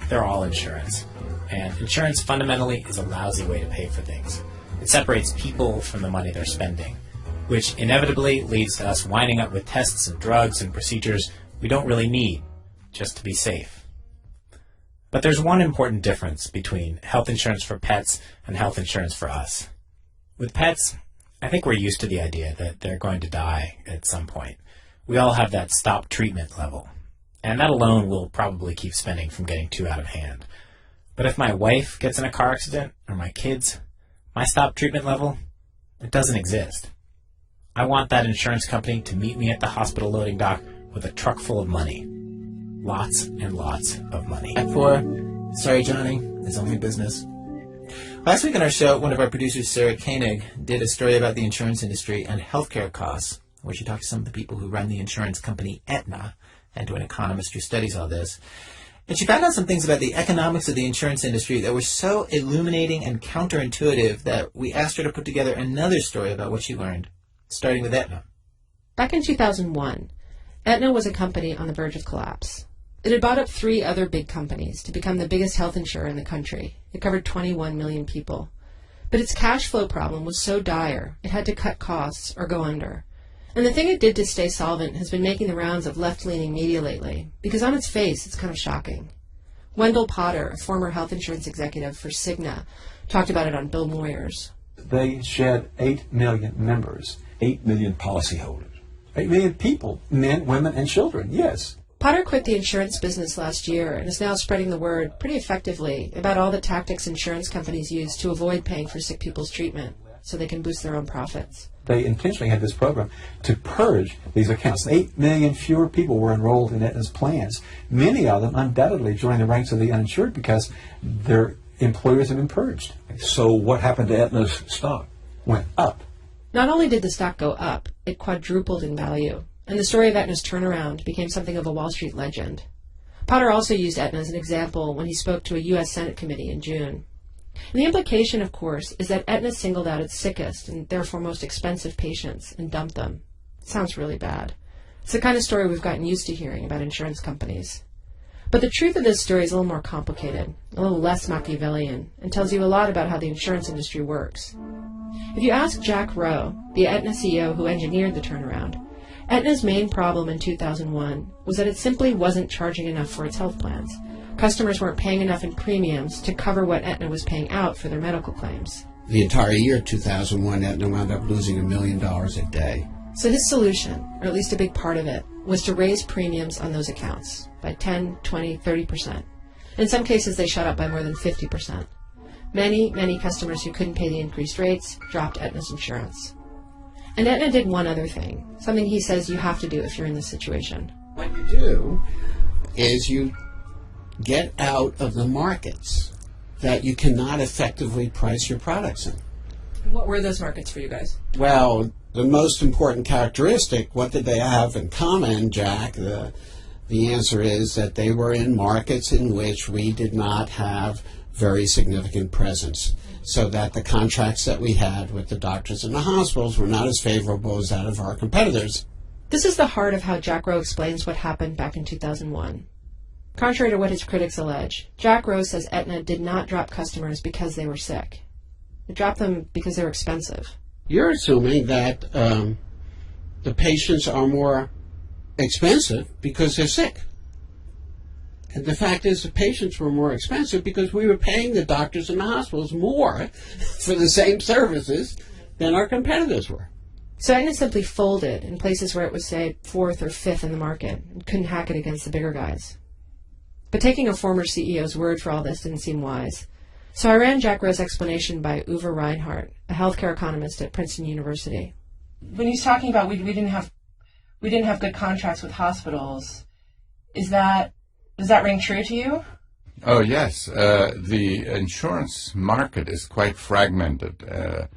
they're all insurance. And insurance fundamentally is a lousy way to pay for things. It separates people from the money they're spending, which inevitably leads to us winding up with tests and drugs and procedures we don't really need, just to be safe. But there's one important difference between health insurance for pets and health insurance for us. With pets, I think we're used to the idea that they're going to die at some point. We all have that stop treatment level, and that alone will probably keep spending from getting too out of hand. But if my wife gets in a car accident, or my kids, my stop treatment level, it doesn't exist. I want that insurance company to meet me at the hospital loading dock with a truck full of money. Lots and lots of money. Act 4, sorry Johnny, it's only business. Last week on our show, one of our producers, Sarah Koenig, did a story about the insurance industry and healthcare costs, where she talked to some of the people who run the insurance company Aetna and to an economist who studies all this. And she found out some things about the economics of the insurance industry that were so illuminating and counterintuitive that we asked her to put together another story about what she learned, starting with Aetna. Back in 2001, Aetna was a company on the verge of collapse. It had bought up 3 other big companies to become the biggest health insurer in the country. It covered 21 million people. But its cash flow problem was so dire, it had to cut costs or go under. And the thing it did to stay solvent has been making the rounds of left-leaning media lately, because on its face, it's kind of shocking. Wendell Potter, a former health insurance executive for Cigna, talked about it on Bill Moyers. They shed 8 million members, 8 million policyholders, 8 million people, men, women, and children, yes. Potter quit the insurance business last year and is now spreading the word pretty effectively about all the tactics insurance companies use to avoid paying for sick people's treatment so they can boost their own profits. They intentionally had this program to purge these accounts. 8 million fewer people were enrolled in Aetna's plans. Many of them undoubtedly joined the ranks of the uninsured because their employers have been purged. So what happened to Aetna's stock? Went up. Not only did the stock go up, it quadrupled in value. And the story of Aetna's turnaround became something of a Wall Street legend. Potter also used Aetna as an example when he spoke to a U.S. Senate committee in June. And the implication, of course, is that Aetna singled out its sickest and therefore most expensive patients and dumped them. It sounds really bad. It's the kind of story we've gotten used to hearing about insurance companies. But the truth of this story is a little more complicated, a little less Machiavellian, and tells you a lot about how the insurance industry works. If you ask Jack Rowe, the Aetna CEO who engineered the turnaround, Aetna's main problem in 2001 was that it simply wasn't charging enough for its health plans. Customers weren't paying enough in premiums to cover what Aetna was paying out for their medical claims. The entire year 2001, Aetna wound up losing $1 million a day. So his solution, or at least a big part of it, was to raise premiums on those accounts by 10, 20, 30%. In some cases, they shot up by more than 50%. Many customers who couldn't pay the increased rates dropped Aetna's insurance. And Aetna did one other thing, something he says you have to do if you're in this situation. What you do is you get out of the markets that you cannot effectively price your products in. What were those markets for you guys? Well, the most important characteristic, what did they have in common, Jack? The answer is that they were in markets in which we did not have very significant presence, so that the contracts that we had with the doctors and the hospitals were not as favorable as that of our competitors. This is the heart of how Jack Rowe explains what happened back in 2001. Contrary to what his critics allege, Jack Rowe says Aetna did not drop customers because they were sick. It dropped them because they were expensive. You're assuming that the patients are more expensive because they're sick. And the fact is the patients were more expensive because we were paying the doctors and the hospitals more for the same services than our competitors were. So Aetna simply folded in places where it was, say, 4th or 5th in the market and couldn't hack it against the bigger guys. But taking a former CEO's word for all this didn't seem wise. So I ran Jack Rowe's explanation by Uwe Reinhardt, a healthcare economist at Princeton University. when he's talking about we didn't have good contracts with hospitals, does that ring true to you? Oh, yes. The insurance market is quite fragmented,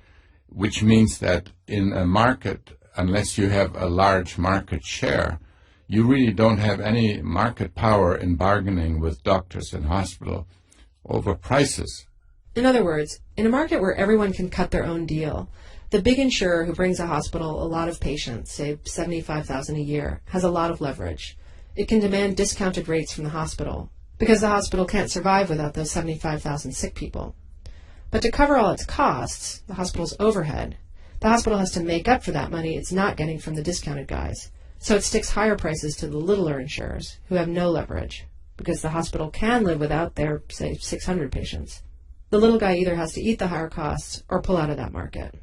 which means that in a market, unless you have a large market share, you really don't have any market power in bargaining with doctors and hospitals over prices. In other words, in a market where everyone can cut their own deal, the big insurer who brings a hospital a lot of patients, say $75,000 a year, has a lot of leverage. It can demand discounted rates from the hospital, because the hospital can't survive without those 75,000 sick people. But to cover all its costs, the hospital's overhead, the hospital has to make up for that money it's not getting from the discounted guys. So it sticks higher prices to the littler insurers, who have no leverage, because the hospital can live without their, say, 600 patients. The little guy either has to eat the higher costs or pull out of that market.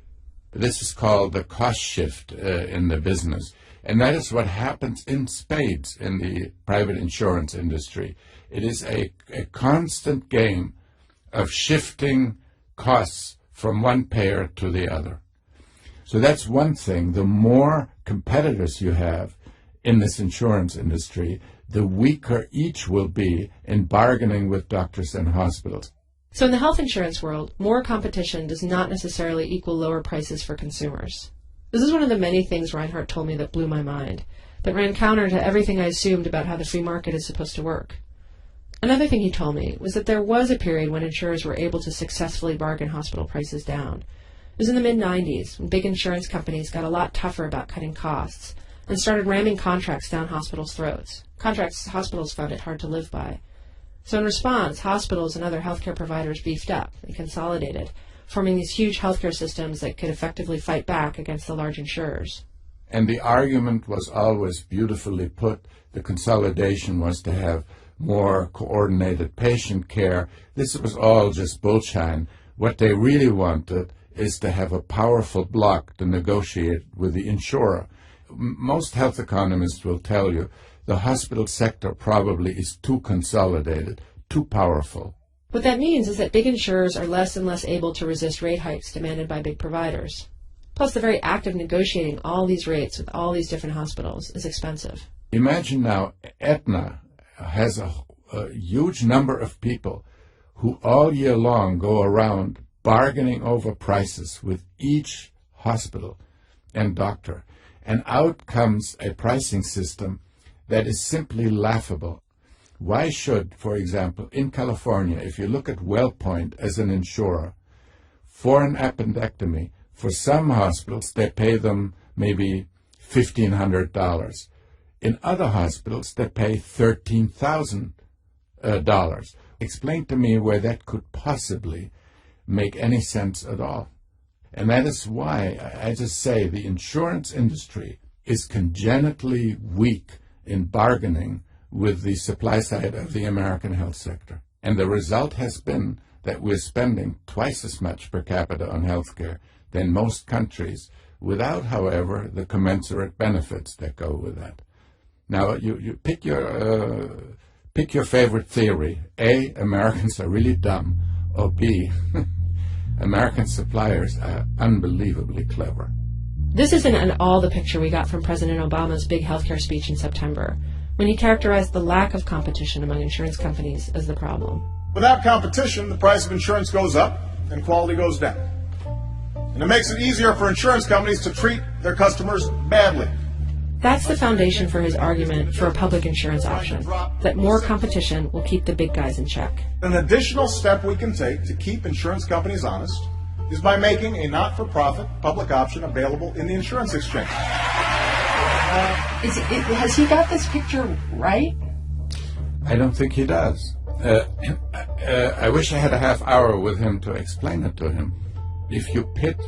This is called the cost shift in the business. And that is what happens in spades in the private insurance industry. It is a constant game of shifting costs from one payer to the other. So that's one thing. The more competitors you have in this insurance industry, the weaker each will be in bargaining with doctors and hospitals. So in the health insurance world, more competition does not necessarily equal lower prices for consumers. This is one of the many things Reinhardt told me that blew my mind, that ran counter to everything I assumed about how the free market is supposed to work. Another thing he told me was that there was a period when insurers were able to successfully bargain hospital prices down. It was in the mid-90s, when big insurance companies got a lot tougher about cutting costs and started ramming contracts down hospitals' throats, contracts hospitals found it hard to live by. So in response, hospitals and other healthcare providers beefed up and consolidated, forming these huge healthcare systems that could effectively fight back against the large insurers. And the argument was always beautifully put. The consolidation was to have more coordinated patient care. This was all just bullshine. What they really wanted is to have a powerful bloc to negotiate with the insurer. Most health economists will tell you the hospital sector probably is too consolidated, too powerful. What that means is that big insurers are less and less able to resist rate hikes demanded by big providers. Plus, the very act of negotiating all these rates with all these different hospitals is expensive. Imagine now Aetna has a huge number of people who all year long go around bargaining over prices with each hospital and doctor. And out comes a pricing system that is simply laughable. Why should, for example, in California, if you look at WellPoint as an insurer, for an appendectomy, for some hospitals, they pay them maybe $1,500. In other hospitals, they pay $13,000. Explain to me where that could possibly make any sense at all. And that is why I just say the insurance industry is congenitally weak in bargaining with the supply side of the American health sector. And the result has been that we're spending twice as much per capita on healthcare than most countries, without, however, the commensurate benefits that go with that. Now, you pick your favorite theory. A, Americans are really dumb, or B, American suppliers are unbelievably clever. This isn't at all the picture we got from President Obama's big healthcare speech in September, when he characterized the lack of competition among insurance companies as the problem. Without competition, the price of insurance goes up and quality goes down. And it makes it easier for insurance companies to treat their customers badly. That's the foundation for his argument for a public insurance option, that more competition will keep the big guys in check. An additional step we can take to keep insurance companies honest is by making a not-for-profit public option available in the insurance exchange. Has he got this picture right? I don't think he does. I wish I had a half hour with him to explain it to him. If you pit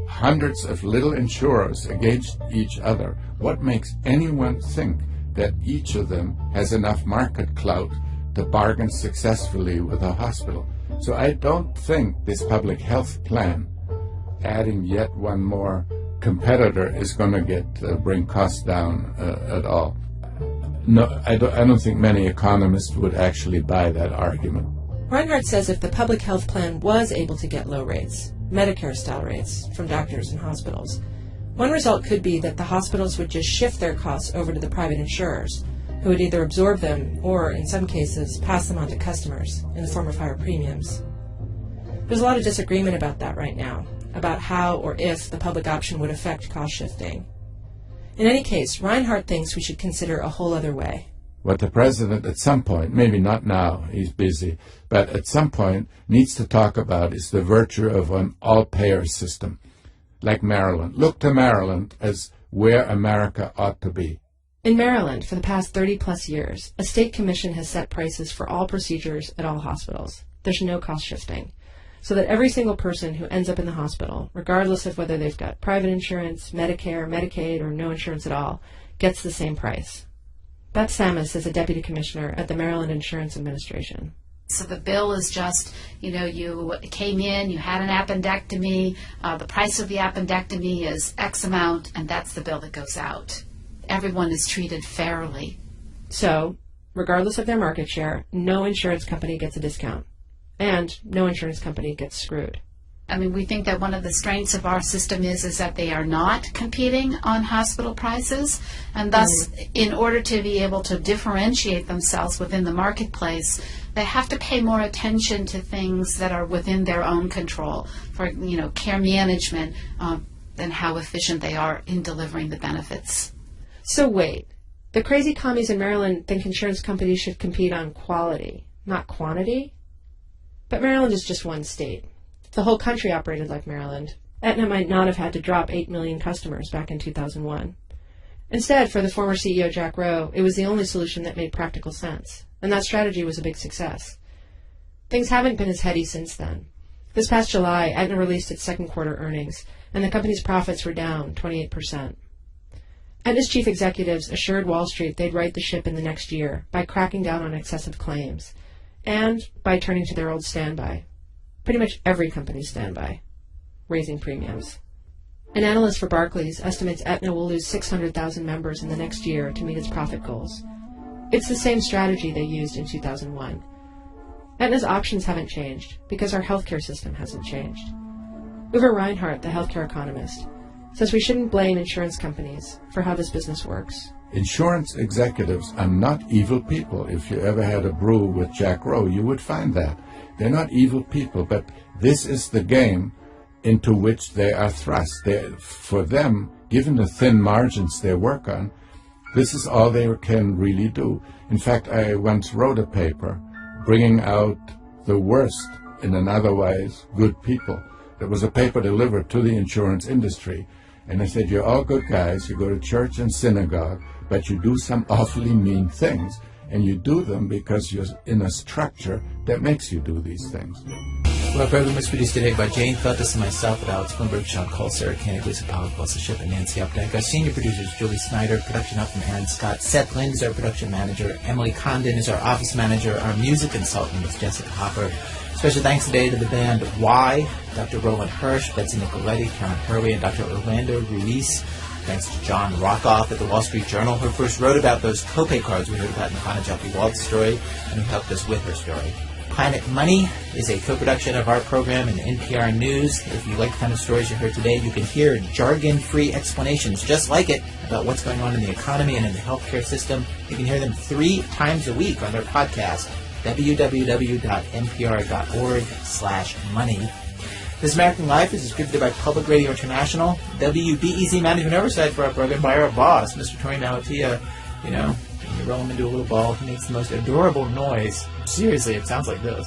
hundreds of little insurers against each other, what makes anyone think that each of them has enough market clout to bargain successfully with a hospital? So I don't think this public health plan, adding yet one more competitor, is going to bring costs down at all. No, I don't think many economists would actually buy that argument. Reinhardt says if the public health plan was able to get low rates, Medicare-style rates, from doctors and hospitals, One result could be that the hospitals would just shift their costs over to the private insurers, who would either absorb them or, in some cases, pass them on to customers in the form of higher premiums. There's a lot of disagreement about that right now, about how or if the public option would affect cost shifting. In any case, Reinhardt thinks we should consider a whole other way. What the president at some point, maybe not now, he's busy, but at some point needs to talk about is the virtue of an all-payer system, like Maryland. Look to Maryland as where America ought to be. In Maryland, for the past 30-plus years, a state commission has set prices for all procedures at all hospitals. There's no cost shifting, so that every single person who ends up in the hospital, regardless of whether they've got private insurance, Medicare, Medicaid, or no insurance at all, gets the same price. Beth Samus is a deputy commissioner at the Maryland Insurance Administration. So the bill is just, you came in, you had an appendectomy, the price of the appendectomy is X amount, and that's the bill that goes out. Everyone is treated fairly. So, regardless of their market share, no insurance company gets a discount, and no insurance company gets screwed. I mean, we think that one of the strengths of our system is that they are not competing on hospital prices, and thus, in order to be able to differentiate themselves within the marketplace, they have to pay more attention to things that are within their own control, for care management, and how efficient they are in delivering the benefits. So wait, the crazy commies in Maryland think insurance companies should compete on quality, not quantity? But Maryland is just one state. If the whole country operated like Maryland, Aetna might not have had to drop 8 million customers back in 2001. Instead, for the former CEO Jack Rowe, it was the only solution that made practical sense, and that strategy was a big success. Things haven't been as heady since then. This past July, Aetna released its second quarter earnings, and the company's profits were down 28%. Aetna's chief executives assured Wall Street they'd right the ship in the next year by cracking down on excessive claims, and by turning to their old standby. Pretty much every company's standby, raising premiums. An analyst for Barclays estimates Aetna will lose 600,000 members in the next year to meet its profit goals. It's the same strategy they used in 2001. Aetna's options haven't changed because our healthcare system hasn't changed. Uwe Reinhardt, the healthcare economist, says we shouldn't blame insurance companies for how this business works. Insurance executives are not evil people. If you ever had a brew with Jack Rowe, you would find that. They're not evil people, but this is the game into which they are thrust. For them, given the thin margins they work on, this is all they can really do. In fact, I once wrote a paper bringing out the worst in an otherwise good people. There was a paper delivered to the insurance industry, and I said, you're all good guys, you go to church and synagogue, but you do some awfully mean things, and you do them because you're in a structure that makes you do these things. Well, our program was produced today by Jane Feltus and myself, with Alex Bloomberg, Sean Cole, Sarah Koenig, Lisa Powell, Melissa Ship, and Nancy Updike. Our senior producers, Julie Snyder, production help from Aaron Scott. Seth Lind is our production manager. Emily Condon is our office manager. Our music consultant is Jessica Hopper. Special thanks today to the band Y, Dr. Roland Hirsch, Betsy Nicoletti, Karen Hurley, and Dr. Orlando Ruiz. Thanks to John Rockoff at the Wall Street Journal, who first wrote about those copay cards we heard about in the Hannah Jaffe Waltz story, and who helped us with her story. Planet Money is a co-production of our program and NPR News. If you like the kind of stories you heard today, you can hear jargon-free explanations just like it about what's going on in the economy and in the healthcare system. You can hear them 3 times a week on their podcast, www.npr.org/money. This American Life is distributed by Public Radio International. WBEZ management oversight for our program by our boss, Mr. Tony Malatia. When you roll him into a little ball, he makes the most adorable noise. Seriously, it sounds like this.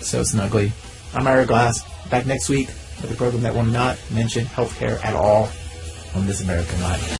So snuggly. I'm Ira Glass. Back next week with a program that will not mention healthcare at all on This American Life.